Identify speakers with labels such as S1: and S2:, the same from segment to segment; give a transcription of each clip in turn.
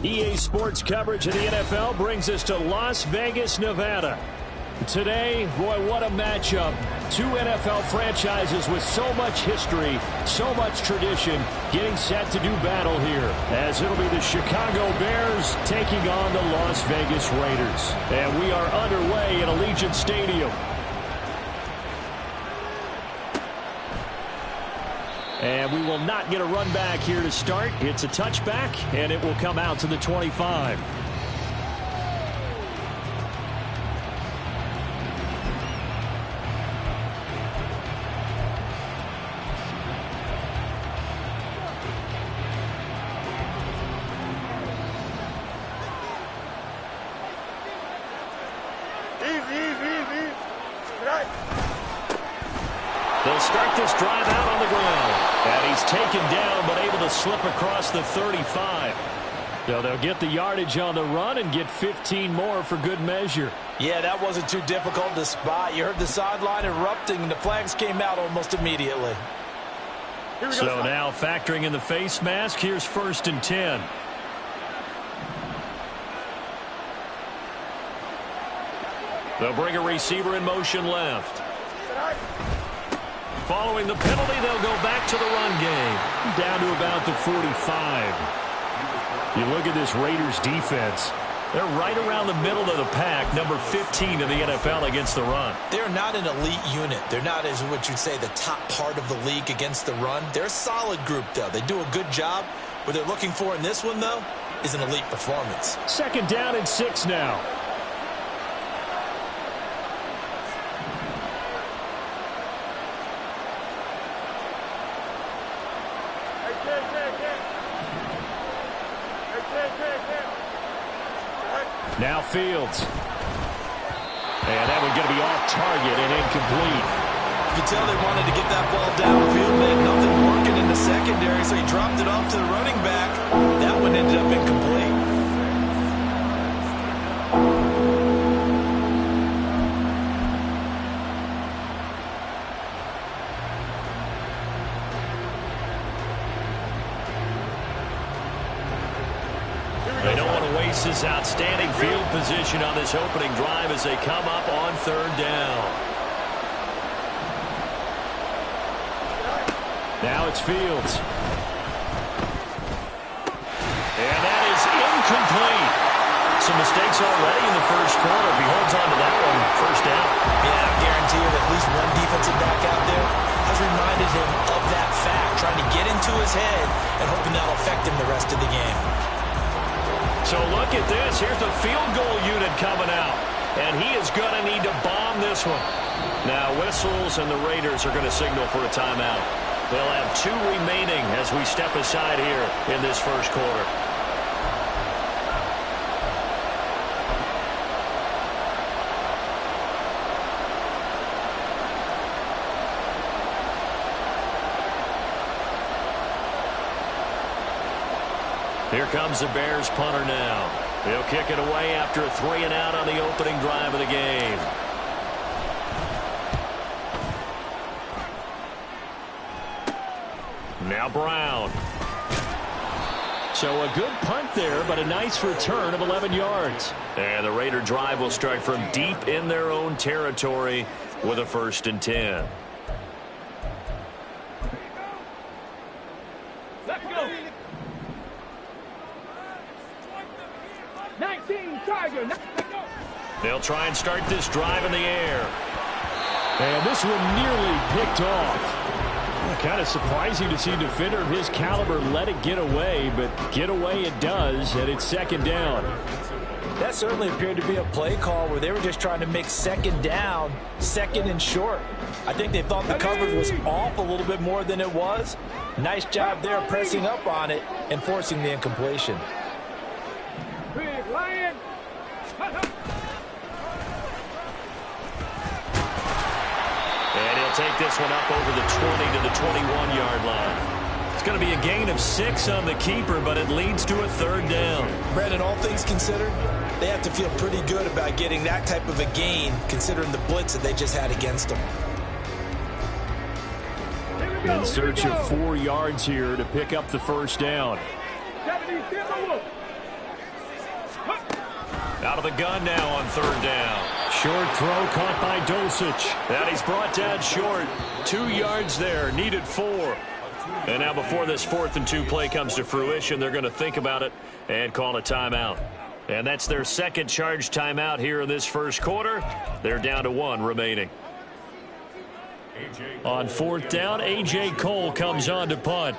S1: EA Sports coverage of the NFL brings us to Las Vegas, Nevada. Today, boy, what a matchup. Two NFL franchises with so much history, so much tradition, getting set to do battle here, as it'll be the Chicago Bears taking on the Las Vegas Raiders. And we are underway in Allegiant Stadium. And we will not get a run back here to start. It's a touchback, and it will come out to the 25. They'll start this drive out on the ground. And he's taken down, but able to slip across the 35. So they'll get the yardage on the run and get 15 more for good measure.
S2: Yeah, that wasn't too difficult to spot. You heard the sideline erupting, and the flags came out almost immediately.
S1: So now factoring in the face mask, here's 1st and 10. They'll bring a receiver in motion left. Following the penalty, they'll go back to the run game. Down to about the 45. You look at this Raiders defense. They're right around the middle of the pack, number 15 in the NFL against the run.
S2: They're not an elite unit. They're not, as what you'd say, the top part of the league against the run. They're a solid group, though. They do a good job. What they're looking for in this one, though, is an elite performance.
S1: 2nd down and 6 now. Now Fields. And that one going to be off target and incomplete.
S2: You can tell they wanted to get that ball downfield, but nothing working in the secondary, so he dropped it off to the running back. That one ended up incomplete.
S1: They don't want to waste this outstanding field position on this opening drive as they come up on 3rd down. Now it's Fields. And that is incomplete. Some mistakes already in the first quarter. If he holds on to that one, 1st down.
S2: Yeah, I guarantee you that at least one defensive back out there has reminded him of that fact, trying to get into his head and hoping that'll affect him the rest of the game.
S1: So look at this. Here's the field goal unit coming out. And he is going to need to bomb this one. Now whistles and the Raiders are going to signal for a timeout. They'll have 2 remaining as we step aside here in this first quarter. Here comes the Bears punter now. He'll kick it away after a 3-and-out on the opening drive of the game. Now Brown. So a good punt there, but a nice return of 11 yards. And the Raider drive will start from deep in their own territory with a 1st and 10. They'll try and start this drive in the air. And this one nearly picked off. Kind of surprising to see a defender of his caliber let it get away, but get away it does, and it's 2nd down.
S2: That certainly appeared to be a play call where they were just trying to make 2nd down, 2nd and short. I think they thought the coverage was off a little bit more than it was. Nice job there pressing up on it and forcing the incompletion.
S1: And he'll take this one up over the 20 to the 21-yard line. It's going to be a gain of 6 on the keeper, but it leads to a 3rd down.
S2: Brandon, all things considered, they have to feel pretty good about getting that type of a gain, considering the blitz that they just had against them.
S1: In search of 4 yards here to pick up the 1st down. Out of the gun now on third down. Short throw caught by Dulcich. And he's brought down short. 2 yards there. Needed 4. And now before this 4th and 2 play comes to fruition, they're going to think about it and call a timeout. And that's their second charge timeout here in this first quarter. They're down to 1 remaining. On 4th down, A.J. Cole comes on to punt.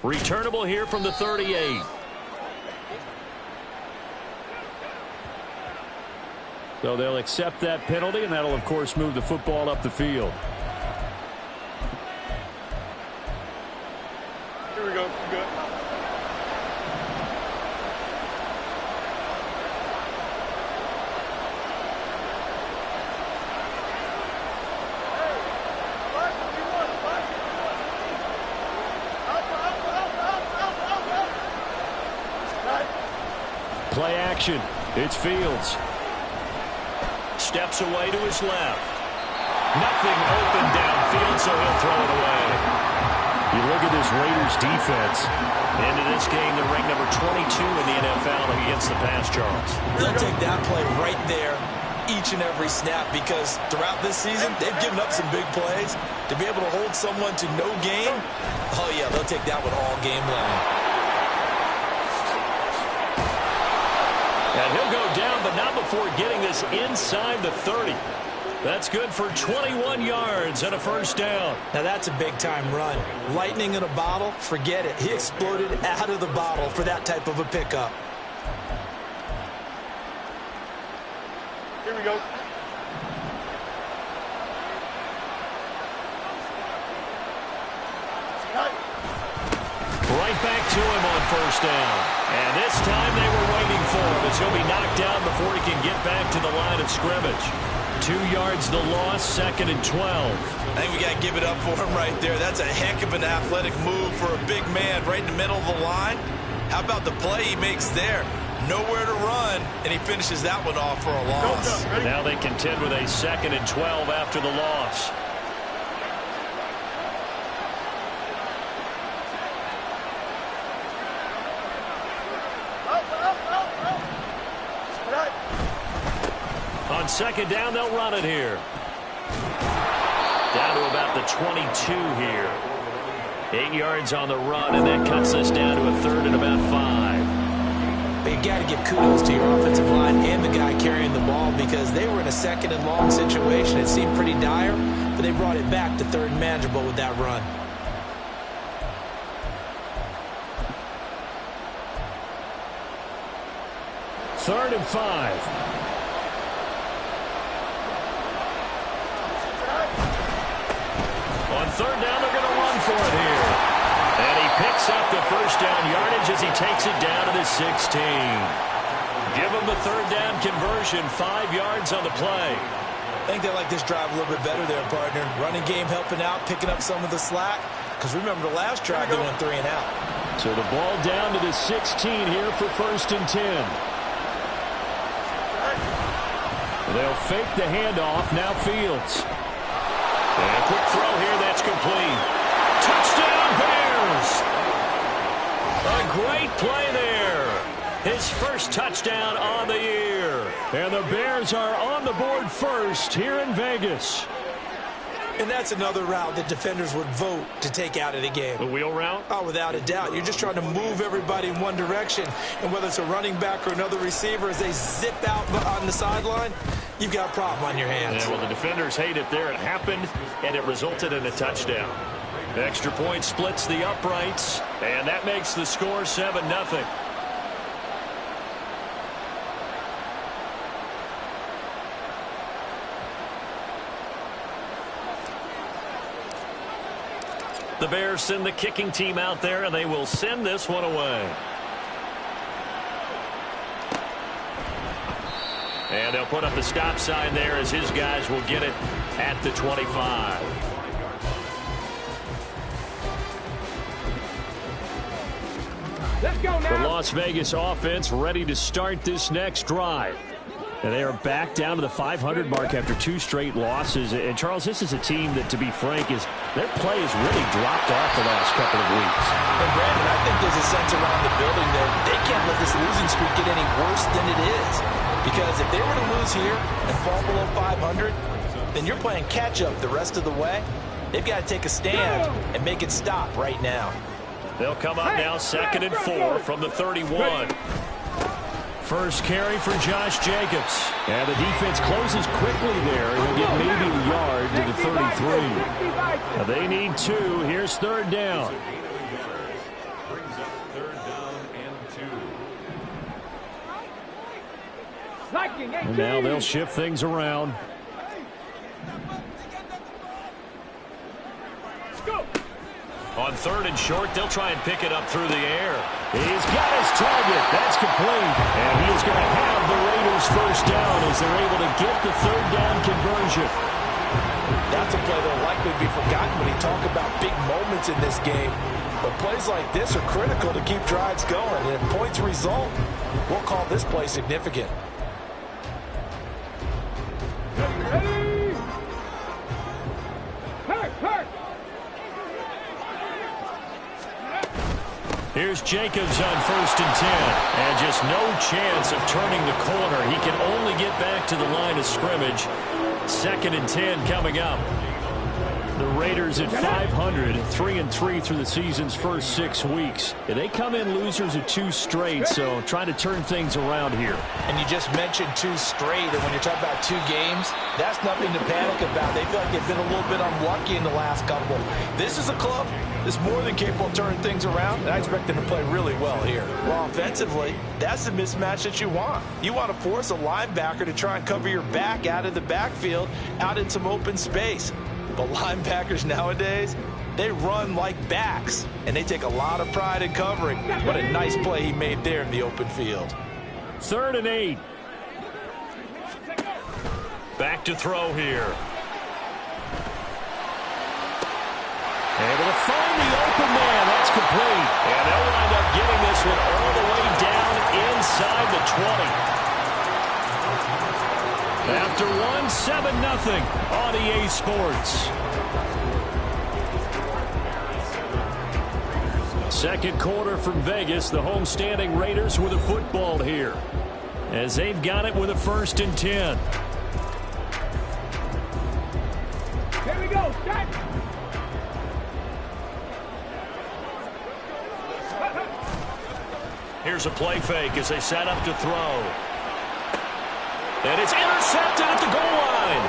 S1: Returnable here from the 38. So they'll accept that penalty, and that'll, of course, move the football up the field.
S3: Here we go. Good.
S1: Play action. It's Fields. Steps away to his left. Nothing open downfield, so he'll throw it away. You look at this Raiders defense. Into this game, they're ranked number 22 in the NFL against the pass, Charles.
S2: They'll take that play right there each and every snap because throughout this season, they've given up some big plays. To be able to hold someone to no gain, oh, yeah, they'll take that one all game long.
S1: And he'll go down, but not before getting this inside the 30. That's good for 21 yards and a first down.
S2: Now that's a big-time run. Lightning in a bottle, forget it. He exploded out of the bottle for that type of a pickup.
S3: Here we go.
S1: Right back to him on first down. And this time they were waiting for him as he'll be knocked down before he can get back to the line of scrimmage. 2 yards the loss, 2nd and 12.
S2: I think we got to give it up for him right there. That's a heck of an athletic move for a big man right in the middle of the line. How about the play he makes there? Nowhere to run, and he finishes that one off for a loss.
S1: Now they contend with a 2nd and 12 after the loss. On 2nd down, they'll run it here. Down to about the 22 here. 8 yards on the run, and that cuts this down to a 3rd and about 5.
S2: But you got to give kudos to your offensive line and the guy carrying the ball because they were in a 2nd and long situation. It seemed pretty dire, but they brought it back to 3rd and manageable with that run.
S1: Third and 5. On 3rd down, they're going to run for it here. And he picks up the first down yardage as he takes it down to the 16. Give him the 3rd down conversion, 5 yards on the play.
S2: I think they like this drive a little bit better there, partner. Running game helping out, picking up some of the slack. Because remember the last drive, they went 3 and out.
S1: So the ball down to the 16 here for 1st and 10. They'll fake the handoff, now Fields. And a quick throw here, that's complete. Touchdown, Bears! A great play there. His first touchdown on the year. And the Bears are on the board first here in Vegas.
S2: And that's another route that defenders would vote to take out of the game.
S1: The wheel route?
S2: Oh, without a doubt. You're just trying to move everybody in one direction. And whether it's a running back or another receiver, as they zip out on the sideline, you've got a problem on your hands.
S1: Yeah, well, the defenders hate it there. It happened, and it resulted in a touchdown. The extra point splits the uprights, and that makes the score 7-0. The Bears send the kicking team out there, and they will send this one away. And they'll put up the stop sign there as his guys will get it at the 25.
S3: Let's go now.
S1: The Las Vegas offense ready to start this next drive. And they are back down to the 500 mark after 2 straight losses. And, Charles, this is a team that, to be frank, their play has really dropped off the last couple of weeks.
S2: And, Brandon, I think there's a sense around the building that they can't let this losing streak get any worse than it is. Because if they were to lose here and fall below 500, then you're playing catch-up the rest of the way. They've got to take a stand and make it stop right now.
S1: They'll come up now 2nd and 4 from the 31. First carry for Josh Jacobs. And the defense closes quickly there. He'll get maybe a yard to the 33. Now they need 2. Here's 3rd down.
S4: Brings up 3rd down and 2.
S1: And now they'll shift things around. On 3rd and short, they'll try and pick it up through the air. He's got his target. That's complete. And he is going to have the Raiders first down as they're able to get the 3rd down conversion.
S2: That's a play that'll likely be forgotten when you talk about big moments in this game. But plays like this are critical to keep drives going. And if points result, we'll call this play significant.
S1: Here's Jacobs on 1st and 10. And just no chance of turning the corner. He can only get back to the line of scrimmage. 2nd and 10 coming up. The Raiders at 500, 3-3 through the season's first 6 weeks. And they come in losers of 2 straight, so trying to turn things around here.
S2: And you just mentioned 2 straight, and when you're talking about 2 games, that's nothing to panic about. They feel like they've been a little bit unlucky in the last couple. This is a club that's more than capable of turning things around, and I expect them to play really well here. Well, offensively, that's the mismatch that you want. You want to force a linebacker to try and cover your back out of the backfield, out in some open space. But linebackers nowadays, they run like backs, and they take a lot of pride in covering. What a nice play he made there in the open field.
S1: 3rd and 8. Back to throw here. Able to find the open man. That's complete. And they'll wind up getting this one all the way down inside the 20. After 1, 7-0 on EA Sports. 2nd quarter from Vegas. The homestanding Raiders with a football here, as they've got it with a 1st and 10.
S3: Here we go. Start.
S1: Here's a play fake as they set up to throw. And it's intercepted at the goal line.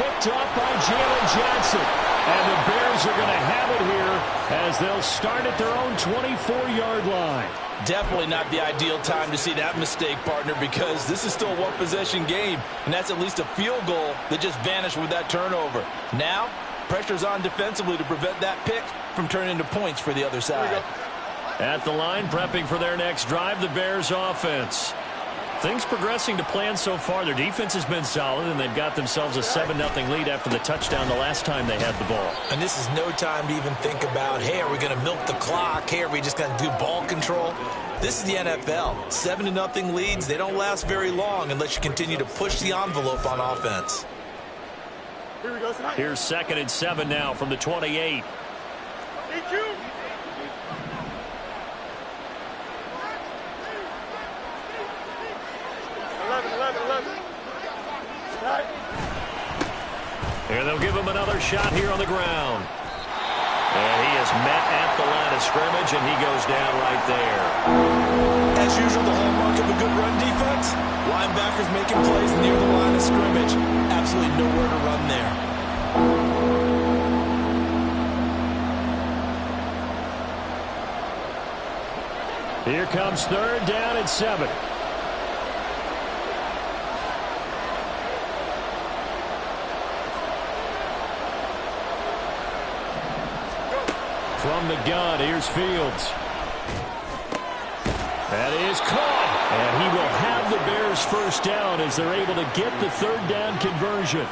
S1: Picked up by Jalen Johnson. And the Bears are going to have it here as they'll start at their own 24-yard line.
S2: Definitely not the ideal time to see that mistake, partner, because this is still a one-possession game, and that's at least a field goal that just vanished with that turnover. Now, pressure's on defensively to prevent that pick from turning into points for the other side.
S1: At the line, prepping for their next drive, the Bears offense. Things progressing to plan so far. Their defense has been solid, and they've got themselves a 7-0 lead after the touchdown the last time they had the ball.
S2: And this is no time to even think about, hey, are we going to milk the clock? Hey, are we just going to do ball control? This is the NFL. 7-0 leads, they don't last very long unless you continue to push the envelope on offense.
S3: Here we go.
S1: Here's 2nd and 7 now from the 28.
S3: Thank you.
S1: And they'll give him another shot here on the ground. And he is met at the line of scrimmage, and he goes down right there.
S2: As usual, the hallmark of a good run defense, linebackers making plays near the line of scrimmage. Absolutely nowhere to run there.
S1: Here comes 3rd down and 7. From the gun, here's Fields. That is caught. And he will have the Bears first down as they're able to get the 3rd down conversion.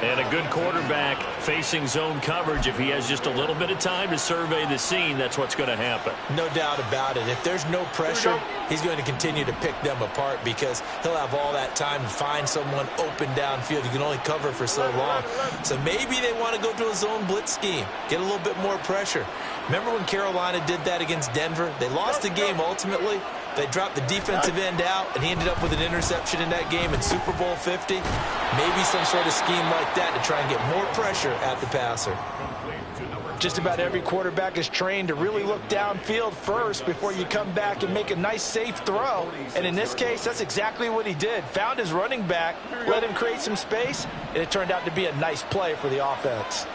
S1: And a good quarterback facing zone coverage. If he has just a little bit of time to survey the scene, that's what's going to happen.
S2: No doubt about it. If there's no pressure, he's going to continue to pick them apart because he'll have all that time to find someone open downfield. You can only cover for so long. So maybe they want to go to a zone blitz scheme, get a little bit more pressure. Remember when Carolina did that against Denver? They lost the game ultimately. They dropped the defensive end out, and he ended up with an interception in that game in Super Bowl 50. Maybe some sort of scheme like that to try and get more pressure at the passer. Just about every quarterback is trained to really look downfield first before you come back and make a nice, safe throw. And in this case, that's exactly what he did. Found his running back, let him create some space, and it turned out to be a nice play for the offense.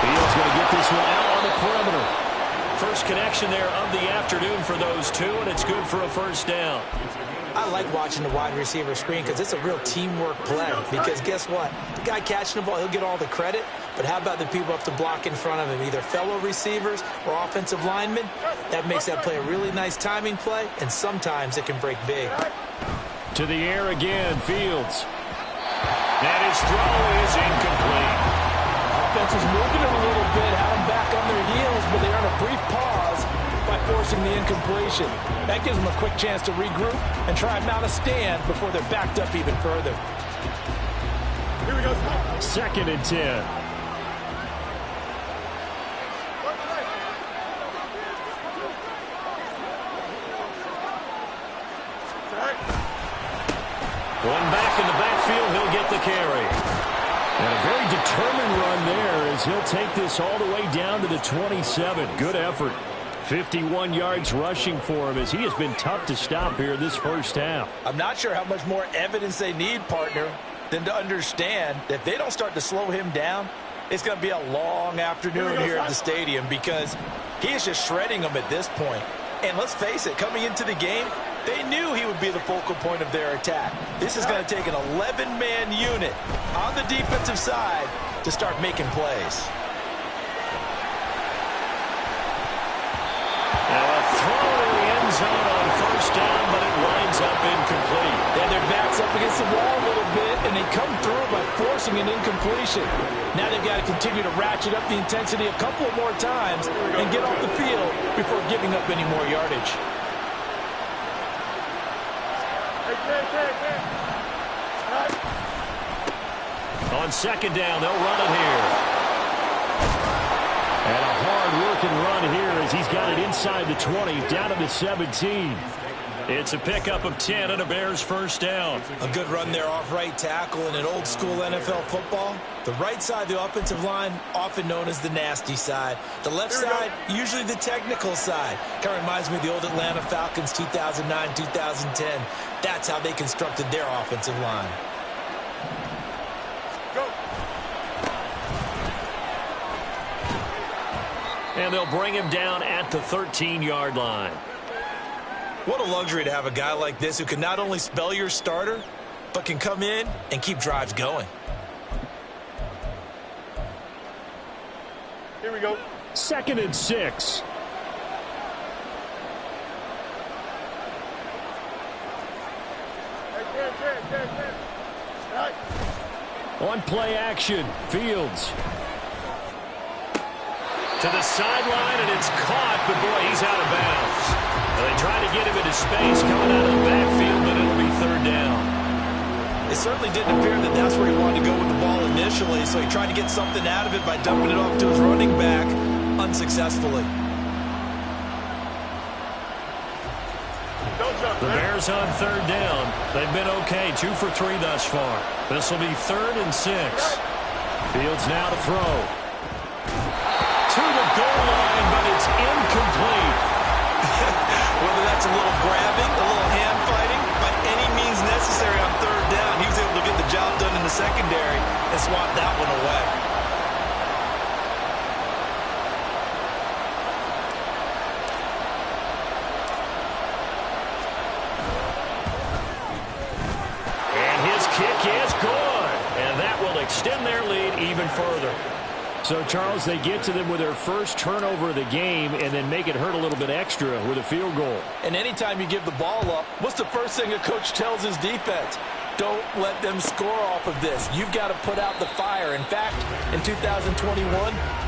S1: Fields going to get this one out on the perimeter. First connection there of the afternoon for those two, and it's good for a first down.
S2: I like watching the wide receiver screen because it's a real teamwork play. Because guess what? The guy catching the ball, he'll get all the credit. But how about the people up to block in front of him, either fellow receivers or offensive linemen? That makes that play a really nice timing play, and sometimes it can break big.
S1: To the air again, Fields. And his throw is incomplete.
S2: Offense was moving it a little bit, had them back on their heels, but they earned a brief pause by forcing the incompletion. That gives them a quick chance to regroup and try and mount a stand before they're backed up even further.
S3: Here we go.
S1: 2nd and 10. Going back in the backfield, he'll get the carry. And a very determined run there as he'll take this all the way down to the 27. Good effort. 51 yards rushing for him as he has been tough to stop here this first half.
S2: I'm not sure how much more evidence they need, partner, than to understand that if they don't start to slow him down, it's going to be a long afternoon here at the stadium because he is just shredding them at this point. And let's face it, coming into the game, they knew he would be the focal point of their attack. This is going to take an 11-man unit on the defensive side to start making plays.
S1: Now a throw in the end zone on first down, but it winds up incomplete.
S2: Yeah, their back's up against the wall a little bit, and they come through by forcing an incompletion. Now they've got to continue to ratchet up the intensity a couple of more times and get off the field before giving up any more yardage.
S1: On 2nd down, they'll run it here. And a hard-working run here as he's got it inside the 20, down to the 17. It's a pickup of 10 and a Bears first down.
S2: A good run there off right tackle in an old-school NFL football. The right side of the offensive line, often known as the nasty side. The left side, usually the technical side. Kind of reminds me of the old Atlanta Falcons 2009, 2010. That's how they constructed their offensive line.
S1: And they'll bring him down at the 13-yard line.
S2: What a luxury to have a guy like this who can not only spell your starter, but can come in and keep drives going.
S3: Here we go.
S1: 2nd and 6. On play action, Fields. To the sideline, and it's caught, but boy, he's out of bounds. They try to get him into space coming out of the backfield, but it'll be 3rd down.
S2: It certainly didn't appear that that's where he wanted to go with the ball initially, so he tried to get something out of it by dumping it off to his running back unsuccessfully.
S1: The Bears on 3rd down. They've been okay, 2 for 3 thus far. This will be 3rd and 6. Fields now to throw. To the goal line, but it's incomplete.
S2: Whether that's a little grabbing, a little hand fighting, by any means necessary on 3rd down, he was able to get the job done in the secondary and swat that one away.
S1: And his kick is good. And that will extend their lead even further. So, Charles, they get to them with their first turnover of the game and then make it hurt a little bit extra with a field goal.
S2: And anytime you give the ball up, what's the first thing a coach tells his defense? Don't let them score off of this. You've got to put out the fire. In fact, in 2021,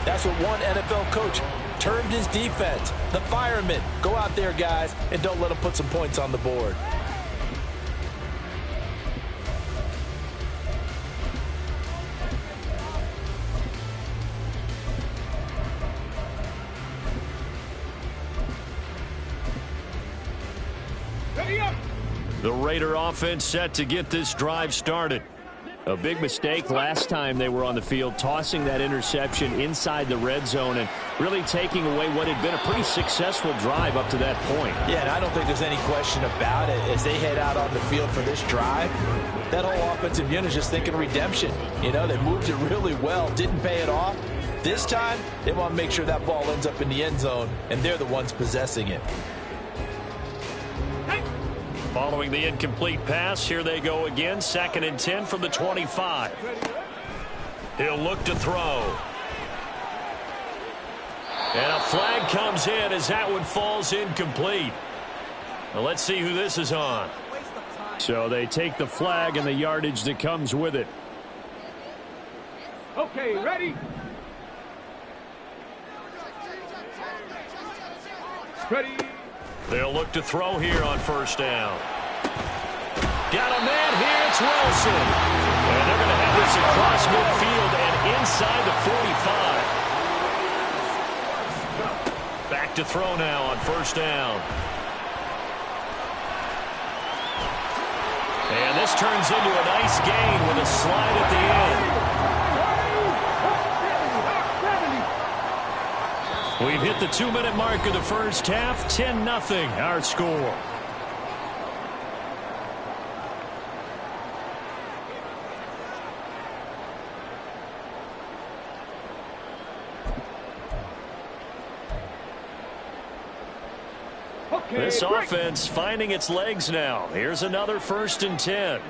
S2: that's what one NFL coach termed his defense. The firemen. Go out there, guys, and don't let them put some points on the board.
S1: The Raider offense set to get this drive started. A big mistake last time they were on the field, tossing that interception inside the red zone and really taking away what had been a pretty successful drive up to that point.
S2: Yeah, and I don't think there's any question about it. As they head out on the field for this drive, that whole offensive unit is just thinking redemption. You know, they moved it really well, didn't pay it off. This time, they want to make sure that ball ends up in the end zone, and they're the ones possessing it.
S1: Following the incomplete pass, here they go again. 2nd and 10 from the 25. He'll look to throw. And a flag comes in as that one falls incomplete. Well, let's see who this is on. So they take the flag and the yardage that comes with it.
S3: Okay, ready? Ready?
S1: They'll look to throw here on 1st down. Got a man here. It's Wilson. And they're going to have this across midfield and inside the 45. Back to throw now on 1st down. And this turns into a nice gain with a slide at the end. We've hit the 2-minute mark of the first half. 10-0 our score. This offense finding its legs now. Here's another 1st and 10.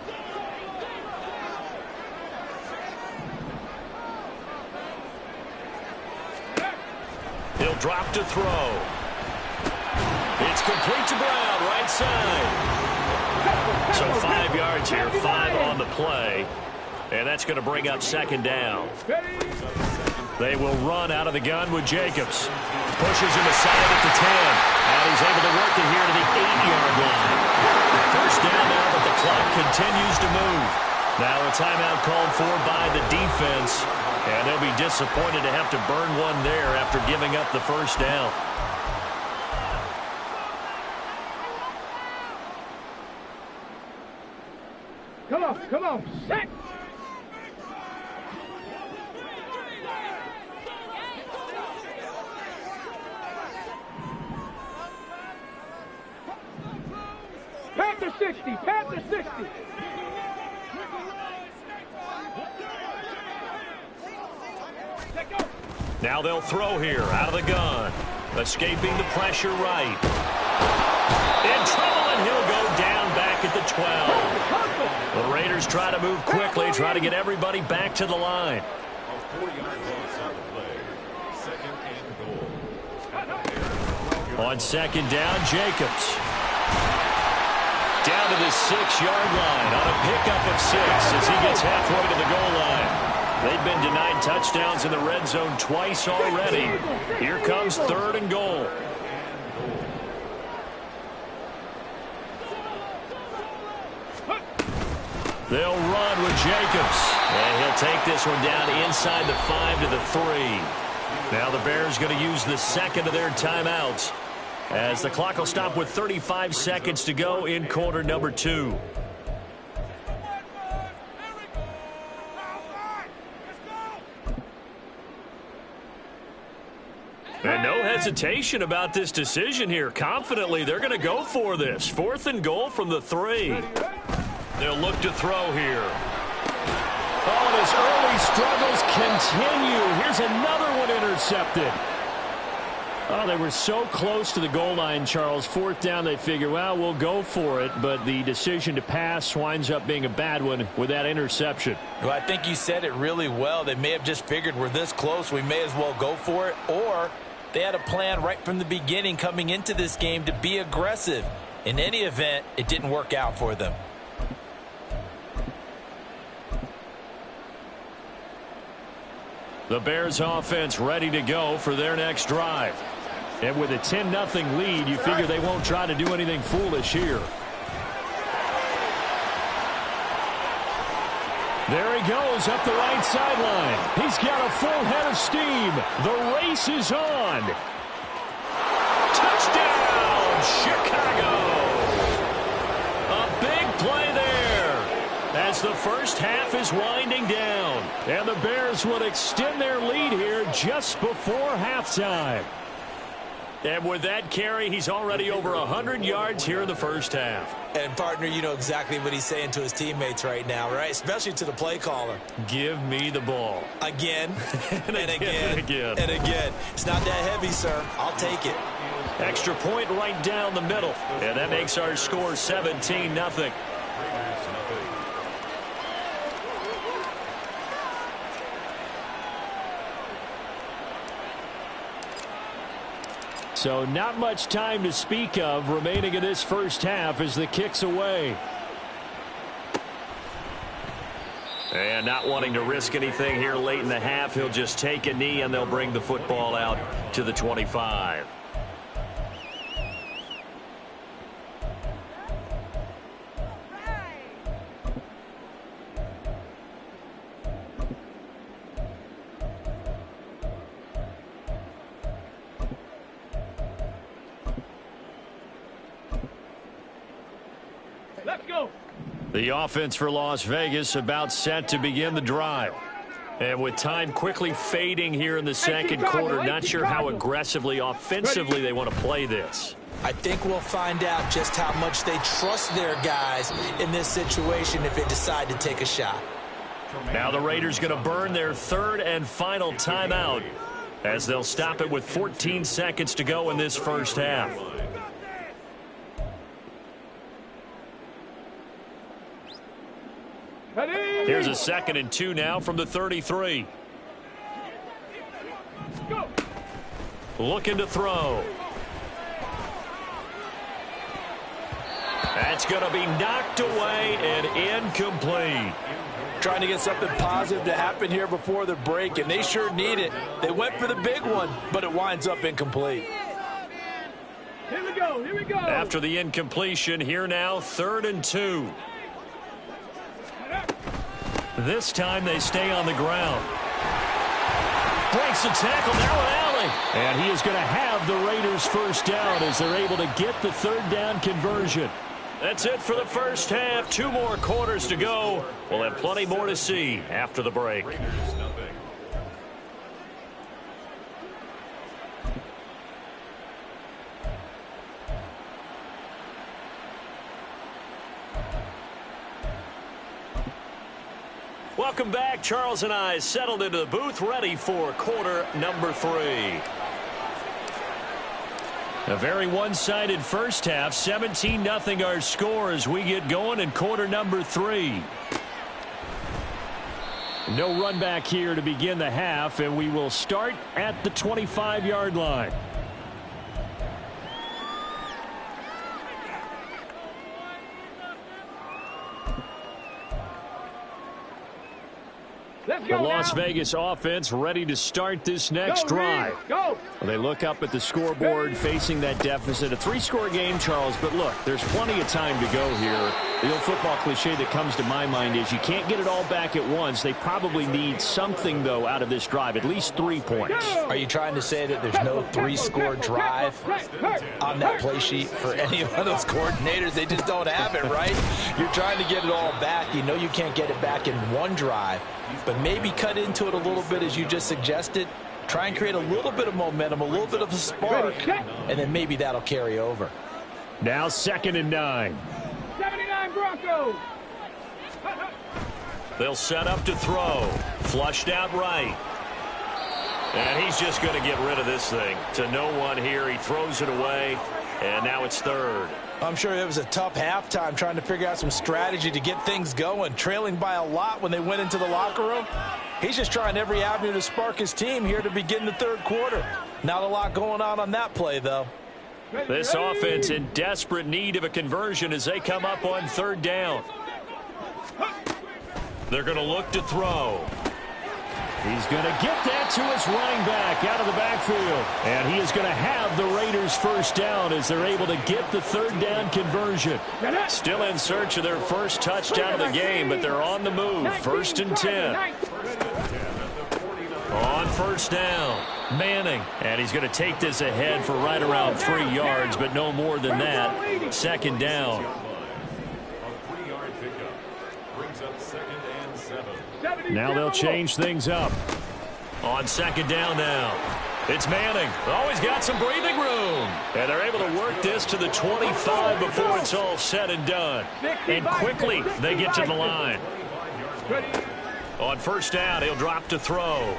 S1: He'll drop to throw. It's complete to Brown, right side. So 5 yards here, 5 on the play. And that's going to bring up 2nd down. They will run out of the gun with Jacobs. Pushes him aside at the 10. And he's able to work it here to the 8-yard line. 1st down now, but the clock continues to move. Now a timeout called for by the defense. And they'll be disappointed to have to burn one there after giving up the 1st down.
S3: Come on, set! Panther 60, Panther 60!
S1: Now they'll throw here out of the gun. Escaping the pressure right. In trouble, and he'll go down back at the 12. The Raiders try to move quickly, try to get everybody back to the line.
S4: 4 yards outside the play. 2nd and goal.
S1: On 2nd down, Jacobs. Down to the 6-yard line on a pickup of 6 as he gets halfway to the goal line. They've been denied touchdowns in the red zone twice already. Here comes 3rd and goal. They'll run with Jacobs. And he'll take this one down inside the 5 to the 3. Now the Bears going to use the 2nd of their timeouts, as the clock will stop with 35 seconds to go in quarter number 2. And no hesitation about this decision here. Confidently, they're going to go for this. 4th and goal from the 3. They'll look to throw here. Oh, and his early struggles continue. Here's another one intercepted. Oh, they were so close to the goal line, Charles. Fourth down, they figure, well, we'll go for it. But the decision to pass winds up being a bad one with that interception.
S2: Well, I think you said it really well. They may have just figured we're this close, we may as well go for it. Or they had a plan right from the beginning coming into this game to be aggressive. In any event, it didn't work out for them.
S1: The Bears offense ready to go for their next drive. And with a 10-0 lead, you figure they won't try to do anything foolish here. There he goes up the right sideline. He's got a full head of steam. The race is on. Touchdown, Chicago. A big play there as the first half is winding down. And the Bears would extend their lead here just before halftime. And with that carry, he's already over 100 yards here in the first half.
S2: And, partner, you know exactly what he's saying to his teammates right now, right? Especially to the play caller.
S1: Give me the ball.
S2: Again, and again,
S1: and again.
S2: and again. It's not that heavy, sir. I'll take it.
S1: Extra point right down the middle. And that makes our score 17-0. So not much time to speak of remaining in this first half as the kick's away. And not wanting to risk anything here late in the half, he'll just take a knee and they'll bring the football out to the 25.
S3: Let's go.
S1: The offense for Las Vegas about set to begin the drive. And with time quickly fading here in the second quarter, not sure how aggressively, offensively they want to play this.
S2: I think we'll find out just how much they trust their guys in this situation if they decide to take a shot.
S1: Now the Raiders going to burn their third and final timeout as they'll stop it with 14 seconds to go in this first half. Here's a 2nd and 2 now from the 33.
S3: Go.
S1: Looking to throw. That's going to be knocked away and incomplete.
S2: Trying to get something positive to happen here before the break, and they sure need it. They went for the big one, but it winds up incomplete.
S3: Here we go. Here we go.
S1: After the incompletion, here now 3rd and 2. This time they stay on the ground. Breaks the tackle, now an alley. And he is going to have the Raiders first down as they're able to get the 3rd down conversion. That's it for the first half. 2 more quarters to go. We'll have plenty more to see after the break. Welcome back. Charles and I settled into the booth, ready for quarter number 3. A very one-sided first half. 17-0 our score as we get going in quarter number 3. No run back here to begin the half, and we will start at the 25-yard line. The Las Vegas offense ready to start this next drive.
S3: Go.
S1: They look up at the scoreboard facing that deficit. A 3-score game, Charles, but look, there's plenty of time to go here. The old football cliche that comes to my mind is you can't get it all back at once. They probably need something, though, out of this drive, at least 3 points.
S2: Are you trying to say that there's no 3-score drive on that play sheet for any one of those coordinators? They just don't have it, right? You're trying to get it all back. You know you can't get it back in one drive. But maybe cut into it a little bit as you just suggested. Try and create a little bit of momentum, a little bit of a spark, and then maybe that'll carry over.
S1: Now 2nd and 9.
S3: 79 Broncos.
S1: They'll set up to throw. Flushed out right. And he's just going to get rid of this thing. To no one here. He throws it away, and now it's third.
S2: I'm sure it was a tough halftime trying to figure out some strategy to get things going, trailing by a lot when they went into the locker room. He's just trying every avenue to spark his team here to begin the third quarter. Not a lot going on that play, though.
S1: This offense in desperate need of a conversion as they come up on third down. They're going to look to throw. He's going to get that to his running back out of the backfield. And he is going to have the Raiders first down as they're able to get the third down conversion. Still in search of their first touchdown of the game, but they're on the move. First and 10. On first down, Manning. And he's going to take this ahead for right around 3 yards, but no more than that. Second down. Now they'll change things up. On second down now. It's Manning. Always got some breathing room. And they're able to work this to the 25 before it's all said and done. And quickly they get to the line. On first down, he'll drop to throw.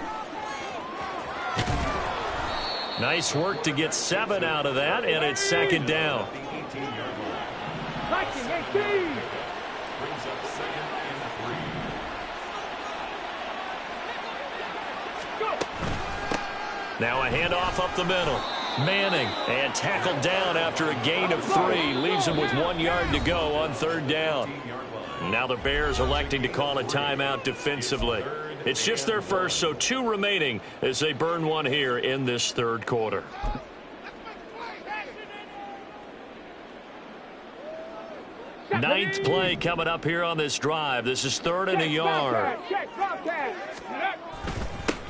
S1: Nice work to get 7 out of that, and it's second down. Now a handoff up the middle. Manning, and tackled down after a gain of 3. Leaves him with 1 yard to go on third down. Now the Bears electing to call a timeout defensively. It's just their first, so 2 remaining as they burn one here in this third quarter. Ninth play coming up here on this drive. This is third and a yard.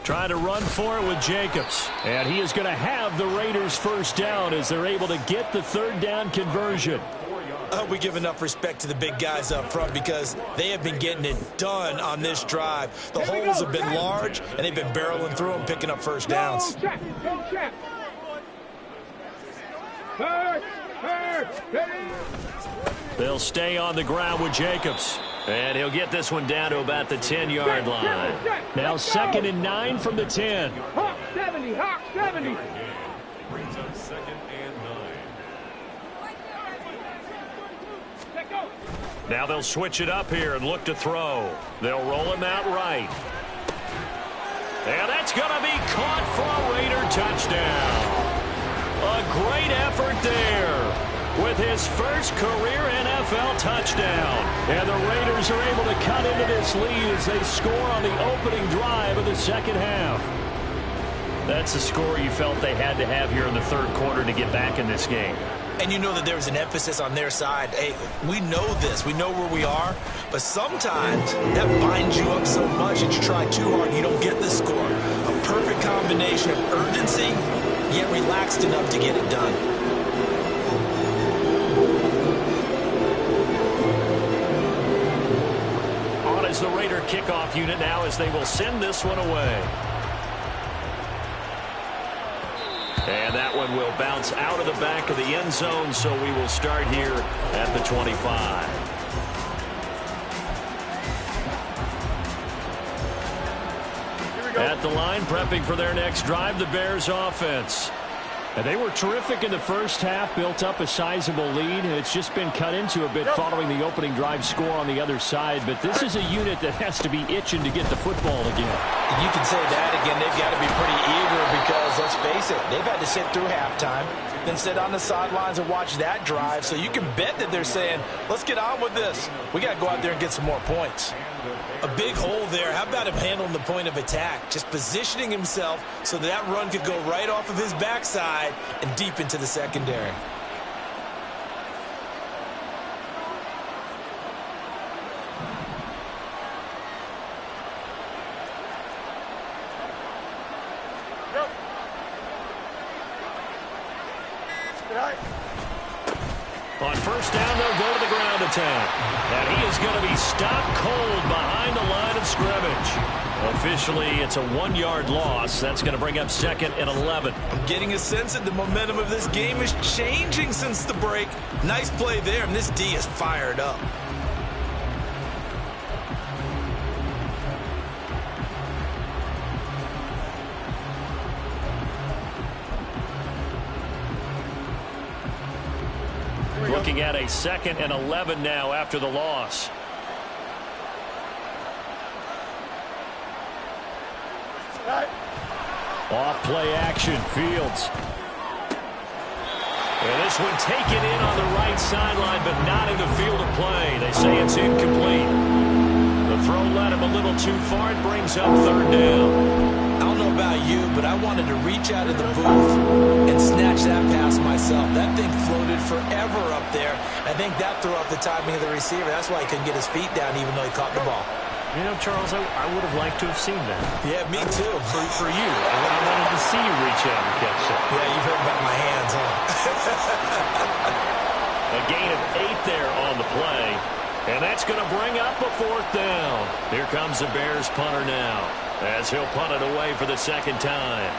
S1: Trying to run for it with Jacobs. And he is going to have the Raiders first down as they're able to get the third down conversion.
S2: I hope we give enough respect to the big guys up front because they have been getting it done on this drive. The holes have been large, and they've been barreling through them, picking up first downs.
S1: They'll stay on the ground with Jacobs. And he'll get this one down to about the 10-yard line. Now second and 9 from the 10.
S3: Hawk 70, Hawk 70.
S4: Brings up second and 9.
S1: Now they'll switch it up here and look to throw. They'll roll him out right. And that's going to be caught for a Raider touchdown. A great effort there with his first career NFL touchdown. And the Raiders are able to cut into this lead as they score on the opening drive of the second half. That's the score you felt they had to have here in the third quarter to get back in this game.
S2: And you know that there was an emphasis on their side. Hey, we know this. We know where we are. But sometimes that binds you up so much that you try too hard and you don't get the score. A perfect combination of urgency, yet relaxed enough to get it done.
S1: On is the Raider kickoff unit now as they will send this one away. And that one will bounce out of the back of the end zone, so we will start here at the 25. At the line, prepping for their next drive, the Bears offense. And they were terrific in the first half, built up a sizable lead. It's just been cut into a bit following the opening drive score on the other side. But this is a unit that has to be itching to get the football again.
S2: You can say that again. They've got to be pretty eager because, let's face it, they've had to sit through halftime, then sit on the sidelines and watch that drive. So you can bet that they're saying, let's get on with this. We got to go out there and get some more points. A big hole there. How about him handling the point of attack? Just positioning himself so that run could go right off of his backside and deep into the secondary.
S1: On first down, they'll go to the ground attack. And he is going to be stopped cold behind the line of scrimmage. Officially, it's a 1-yard loss. That's going to bring up second and 11.
S2: I'm getting a sense that the momentum of this game is changing since the break. Nice play there, and this D is fired up.
S1: looking at a 2nd and 11 now after the loss. Off play action, Fields. And this one taken in on the right sideline, but not in the field of play. They say it's incomplete. The throw led him a little too far. It brings up 3rd down.
S2: I don't know about you, but I wanted to reach out of the booth and snatch that pass myself. That thing floated forever up there. I think that threw off the timing of the receiver. That's why he couldn't get his feet down even though he caught the ball.
S1: You know, Charles, I would have liked to have seen that.
S2: Yeah, me too.
S1: For you. I wanted to see you reach out and catch it.
S2: Yeah, you've heard about my hands, huh?
S1: A gain of 8 there on the play. And that's going to bring up a 4th down. Here comes the Bears punter now, as he'll punt it away for the 2nd time.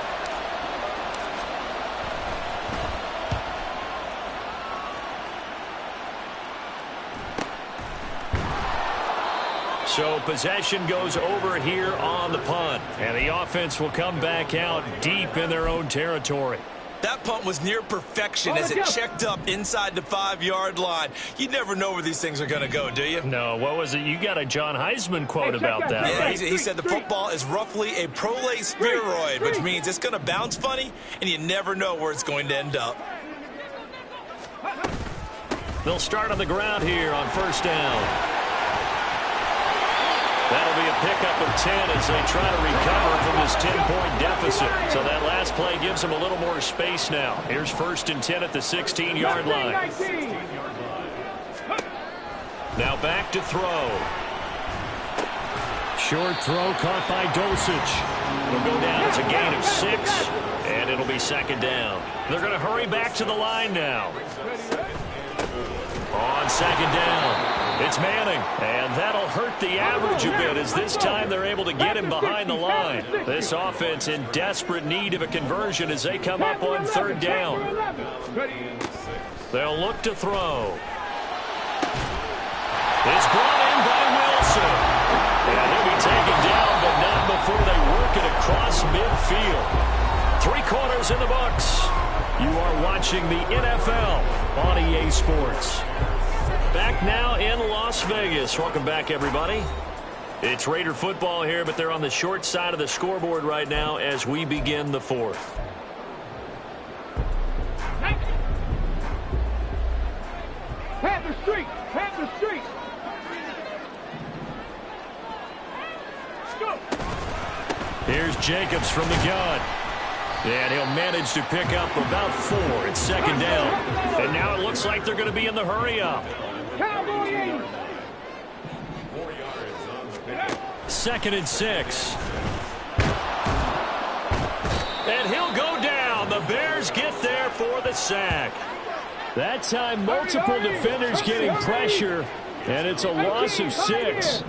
S1: So possession goes over here on the punt. And the offense will come back out deep in their own territory.
S2: That punt was near perfection as it checked up inside the 5-yard line. You never know where these things are going to go, do you?
S1: No, what was it? You got a John Heisman quote about that.
S2: Yeah,
S1: right?
S2: he said the football is roughly a prolate spheroid, which means it's going to bounce funny, and you never know where it's going to end up.
S1: They'll start on the ground here on 1st down. That'll be a pickup of 10 as they try to recover from this 10-point deficit. So that last play gives them a little more space now. Here's 1st and 10 at the 16-yard line. Now back to throw. Short throw caught by Dulcich. It'll go down as a gain of 6, and it'll be 2nd down. They're going to hurry back to the line now. On 2nd down. It's Manning, and that'll hurt the average a bit as this time they're able to get him behind the line. This offense in desperate need of a conversion as they come up on 3rd down. They'll look to throw. It's brought in by Wilson. And he'll be taken down, but not before they work it across midfield. 3 quarters in the books. You are watching the NFL on EA Sports. Back now in Las Vegas. Welcome back, everybody. It's Raider football here, but they're on the short side of the scoreboard right now as we begin the 4th.
S3: Panther Street! Panther Street! Go!
S1: Here's Jacobs from the gun. And he'll manage to pick up about 4. It's 2nd down. And now it looks like they're going to be in the hurry up. 2nd and 6. And he'll go down. The Bears get there for the sack. That time, multiple defenders getting pressure, and it's a loss of 6.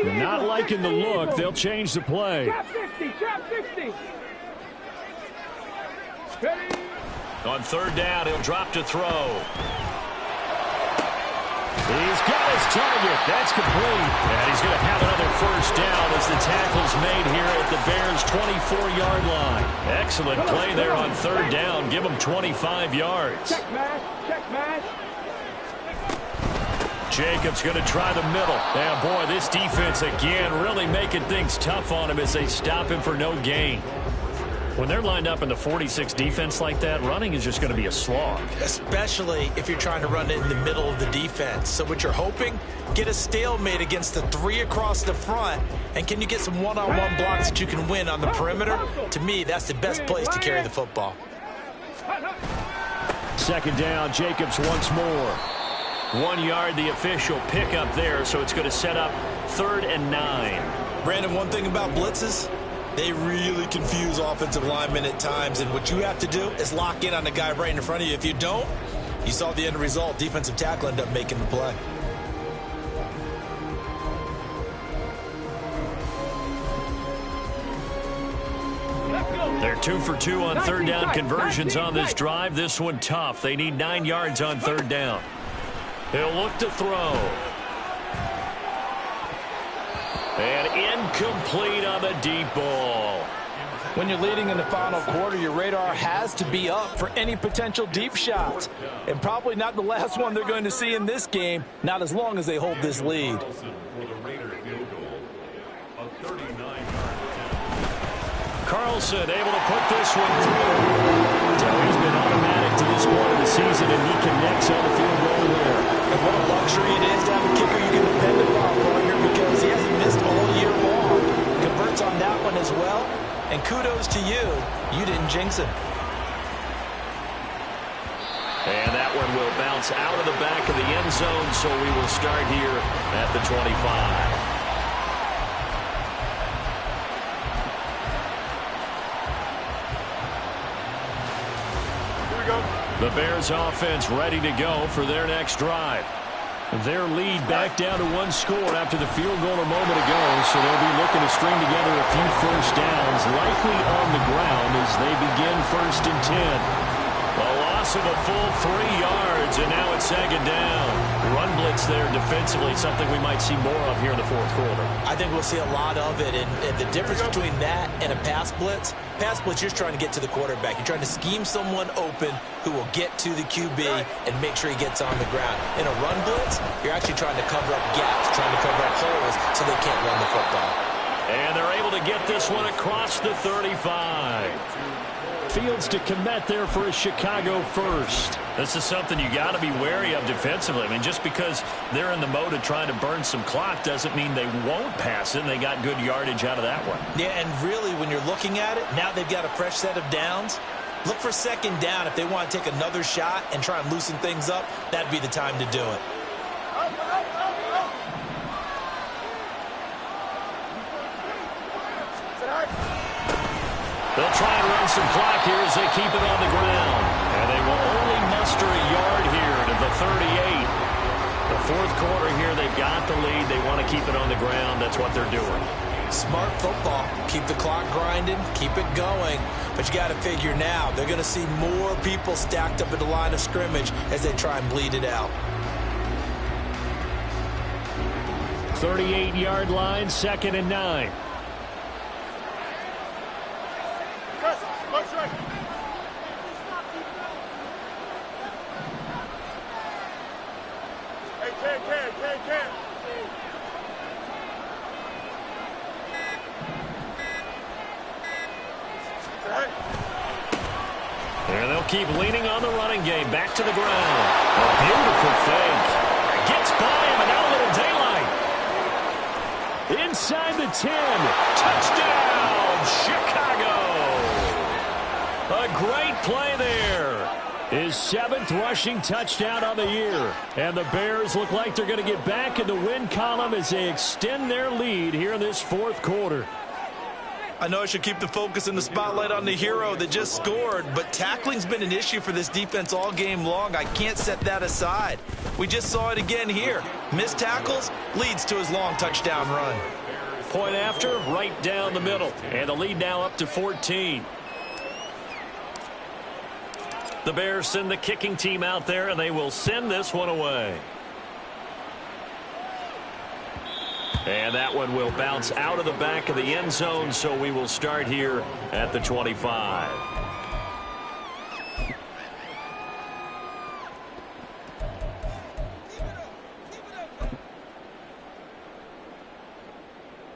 S1: Not liking the look. They'll change the play.
S3: Trap 50! Trap 50!
S1: On 3rd down, he'll drop to throw. He's got his target. That's complete. And he's going to have another 1st down as the tackle's made here at the Bears' 24-yard line. Excellent play there on 3rd down. Give them 25 yards.
S3: Check mash! Check mash!
S1: Jacobs going to try the middle. And boy, this defense again really making things tough on him as they stop him for no gain. When they're lined up in the 46 defense like that, running is just going to be a slog.
S2: Especially if you're trying to run it in the middle of the defense. So what you're hoping, get a stalemate against the 3 across the front. And can you get some one-on-one blocks that you can win on the perimeter? To me, that's the best place to carry the football.
S1: 2nd down, Jacobs once more. 1 yard, the official pickup there, so it's going to set up 3rd and 9.
S2: Brandon, one thing about blitzes, they really confuse offensive linemen at times, and what you have to do is lock in on the guy right in front of you. If you don't, you saw the end result. Defensive tackle ended up making the play.
S1: They're 2 for 2 on 3rd down conversions on this drive. This one tough. They need 9 yards on 3rd down. They'll look to throw. And incomplete on the deep ball.
S2: When you're leading in the final quarter, your radar has to be up for any potential deep shots. And probably not the last one they're going to see in this game, not as long as they hold this lead.
S1: Carlson able to put this one through. So he's been automatic to this point of the season, and he connects on the field goal there.
S2: And what a luxury it is to have a kicker you can depend upon, partner, because he hasn't missed all year long. Converts on that one as well. And kudos to you. You didn't jinx him.
S1: And that one will bounce out of the back of the end zone, so we will start here at the 25. The Bears offense ready to go for their next drive. Their lead back down to one score after the field goal a moment ago, so they'll be looking to string together a few first downs, likely on the ground as they begin 1st and 10. A loss of a full 3 yards, and now it's 2nd down. Run blitz there defensively, something we might see more of here in the 4th quarter.
S2: I think we'll see a lot of it, and the difference between that and a pass blitz, you're trying to get to the quarterback. You're trying to scheme someone open who will get to the QB and make sure he gets on the ground. In a run blitz, you're actually trying to cover up gaps, trying to cover up holes so they can't run the football.
S1: And they're able to get this one across the 35. Fields to commit there for a Chicago first. This is something you got to be wary of defensively. I mean, just because they're in the mode of trying to burn some clock doesn't mean they won't pass it. They got good yardage out of that one.
S2: Yeah, and really, when you're looking at it, now they've got a fresh set of downs. Look for 2nd down. If they want to take another shot and try and loosen things up, that'd be the time to do it.
S1: They'll try and run some clock here as they keep it on the ground. And they will only muster a yard here to the 38. The 4th quarter here, they've got the lead. They want to keep it on the ground. That's what they're doing.
S2: Smart football. Keep the clock grinding. Keep it going. But you got to figure now, they're going to see more people stacked up at the line of scrimmage as they try and bleed it out.
S1: 38-yard line, 2nd and 9. And they'll keep leaning on the running game. Back to the ground. A beautiful fake. Gets by him, and now a little daylight. Inside the 10. Touchdown, Chicago. A great play there. His 7th rushing touchdown on the year. And the Bears look like they're going to get back in the win column as they extend their lead here in this 4th quarter.
S2: I know I should keep the focus and the spotlight on the hero that just scored, but tackling's been an issue for this defense all game long. I can't set that aside. We just saw it again here. Missed tackles leads to his long touchdown run.
S1: Point after, right down the middle. And the lead now up to 14. The Bears send the kicking team out there, and they will send this one away. And that one will bounce out of the back of the end zone, so we will start here at the 25.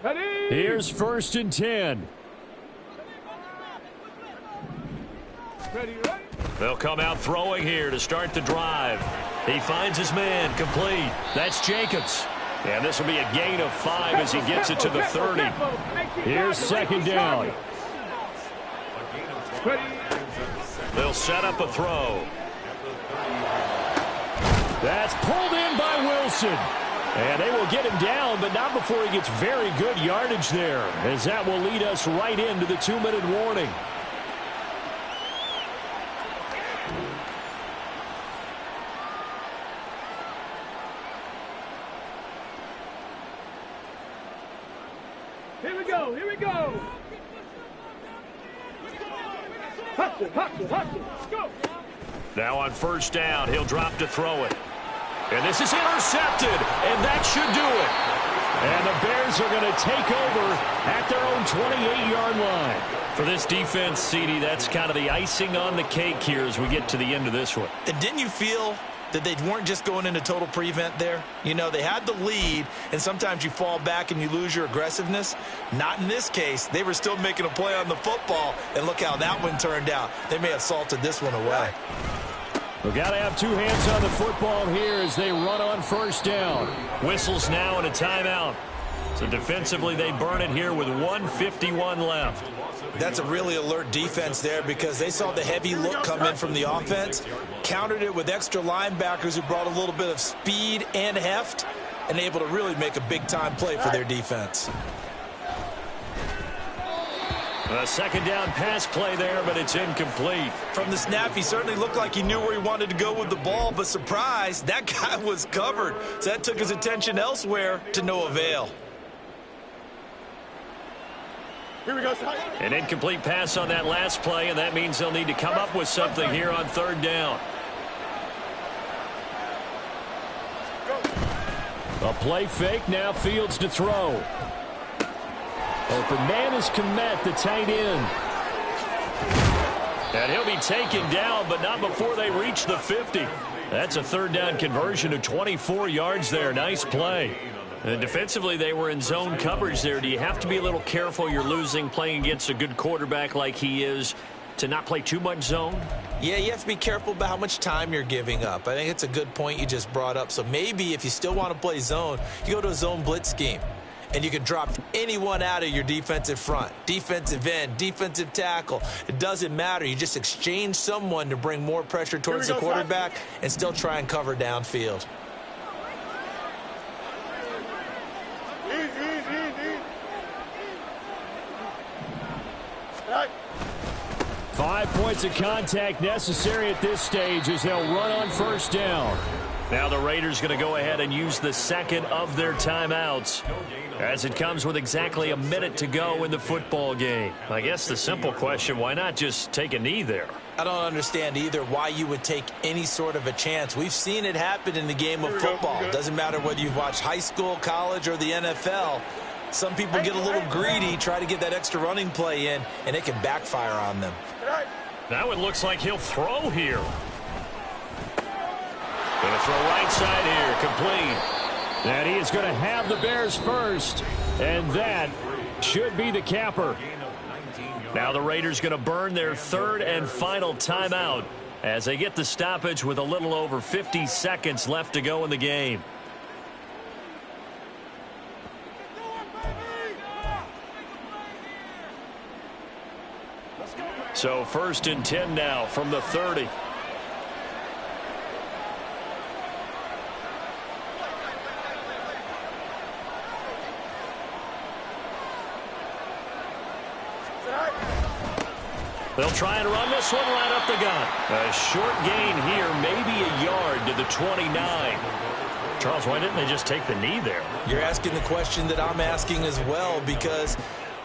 S3: Ready?
S1: Here's 1st and 10.
S3: Ready?
S1: They'll come out throwing here to start the drive. He finds his man, complete. That's Jacobs. And this will be a gain of 5 as he gets it to the 30. Here's 2nd down. They'll set up a throw. That's pulled in by Wilson. And they will get him down, but not before he gets very good yardage there, as that will lead us right into the 2-minute warning.
S3: Here we go. Here we go. Hustle, hustle, hustle. Go.
S1: Now on 1st down, he'll drop to throw it. And this is intercepted, and that should do it. And the Bears are going to take over at their own 28-yard line. For this defense, CD, that's kind of the icing on the cake here as we get to the end of this one.
S2: And didn't you feel that they weren't just going into total prevent there? You know, they had the lead, and sometimes you fall back and you lose your aggressiveness. Not in this case. They were still making a play on the football, and look how that one turned out. They may have salted this one away.
S1: We've got to have two hands on the football here as they run on first down. Whistles now and a timeout. So defensively, they burn it here with 1:51 left.
S2: That's a really alert defense there because they saw the heavy look come in from the offense, countered it with extra linebackers who brought a little bit of speed and heft, and able to really make a big-time play for their defense.
S1: A second down pass play there, but it's incomplete.
S2: From the snap, he certainly looked like he knew where he wanted to go with the ball, but surprise, that guy was covered. So that took his attention elsewhere to no avail.
S3: Here we go.
S1: An incomplete pass on that last play, and that means they'll need to come up with something here on third down. A play fake, now Fields to throw. Open man is Kmet, the tight end. And he'll be taken down, but not before they reach the 50. That's a third down conversion of 24 yards there. Nice play. And defensively, they were in zone coverage there. Do you have to be a little careful? You're losing playing against a good quarterback like he is to not play too much zone?
S2: Yeah, you have to be careful about how much time you're giving up. I think it's a good point you just brought up. So maybe if you still want to play zone, you go to a zone blitz scheme. And you can drop anyone out of your defensive front, defensive end, defensive tackle. It doesn't matter. You just exchange someone to bring more pressure towards the quarterback and still try and cover downfield.
S3: Right.
S1: 5 points of contact necessary at this stage as they'll run on first down. Now the Raiders going to go ahead and use the second of their timeouts as it comes with exactly a minute to go in the football game. I guess the simple question, why not just take a knee there?
S2: I don't understand either why you would take any sort of a chance. We've seen it happen in the game of football. It doesn't matter whether you've watched high school, college, or the NFL. Some people get a little greedy, try to get that extra running play in, and it can backfire on them.
S1: Now it looks like he'll throw here. Going to throw right side here, complete. And he is going to have the Bears first, and that should be the capper. Now the Raiders going to burn their third and final timeout as they get the stoppage with a little over 50 seconds left to go in the game. So 1st and 10 now from the 30. They'll try and run this one right up the gut. A short gain here, maybe a yard to the 29. Charles, why didn't they just take the knee there?
S2: You're asking the question that I'm asking as well, because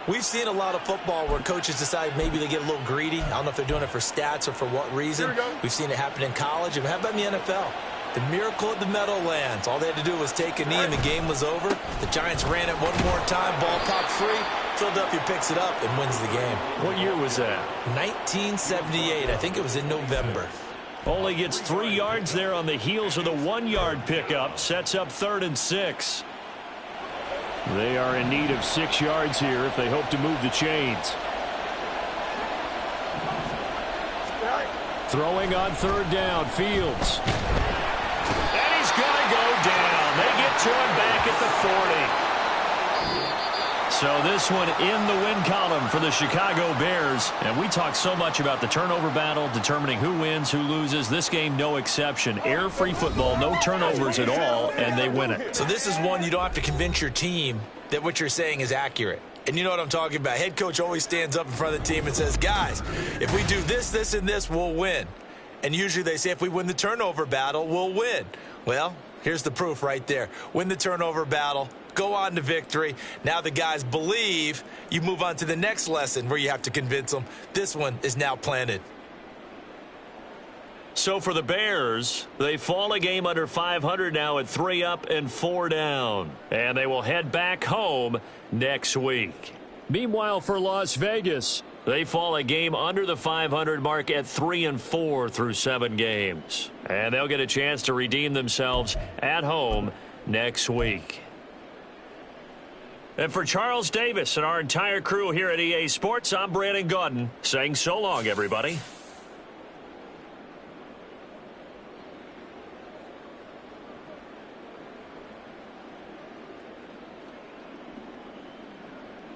S2: we've seen a lot of football where coaches decide maybe they get a little greedy. I don't know if they're doing it for stats or for what reason. We've seen it happen in college. And how about in the NFL? The miracle of the Meadowlands. All they had to do was take a knee and the game was over. The Giants ran it one more time. Ball popped free. Philadelphia picks it up and wins the game.
S1: What year was that?
S2: 1978. I think it was in November.
S1: Only gets 3 yards there on the heels of the 1-yard pickup. Sets up 3rd and 6. They are in need of 6 yards here if they hope to move the chains. Throwing on 3rd down, Fields. And he's going to go down. They get to him back at the 40. So this one in the win column for the Chicago Bears. And we talk so much about the turnover battle, determining who wins, who loses. This game, no exception. Air-free football, no turnovers at all, and they win it.
S2: So this is one you don't have to convince your team that what you're saying is accurate. And you know what I'm talking about. Head coach always stands up in front of the team and says, guys, if we do this, this, and this, we'll win. And usually they say if we win the turnover battle, we'll win. Well, here's the proof right there. Win the turnover battle. Go on to victory. Now the guys believe. You move on to the next lesson where you have to convince them. This one is now planted.
S1: So for the Bears, they fall a game under 500 now at 3 up and 4 down. And they will head back home next week. Meanwhile, for Las Vegas, they fall a game under the 500 mark at 3 and 4 through 7 games. And they'll get a chance to redeem themselves at home next week. And for Charles Davis and our entire crew here at EA Sports, I'm Brandon Gaudin saying so long, everybody.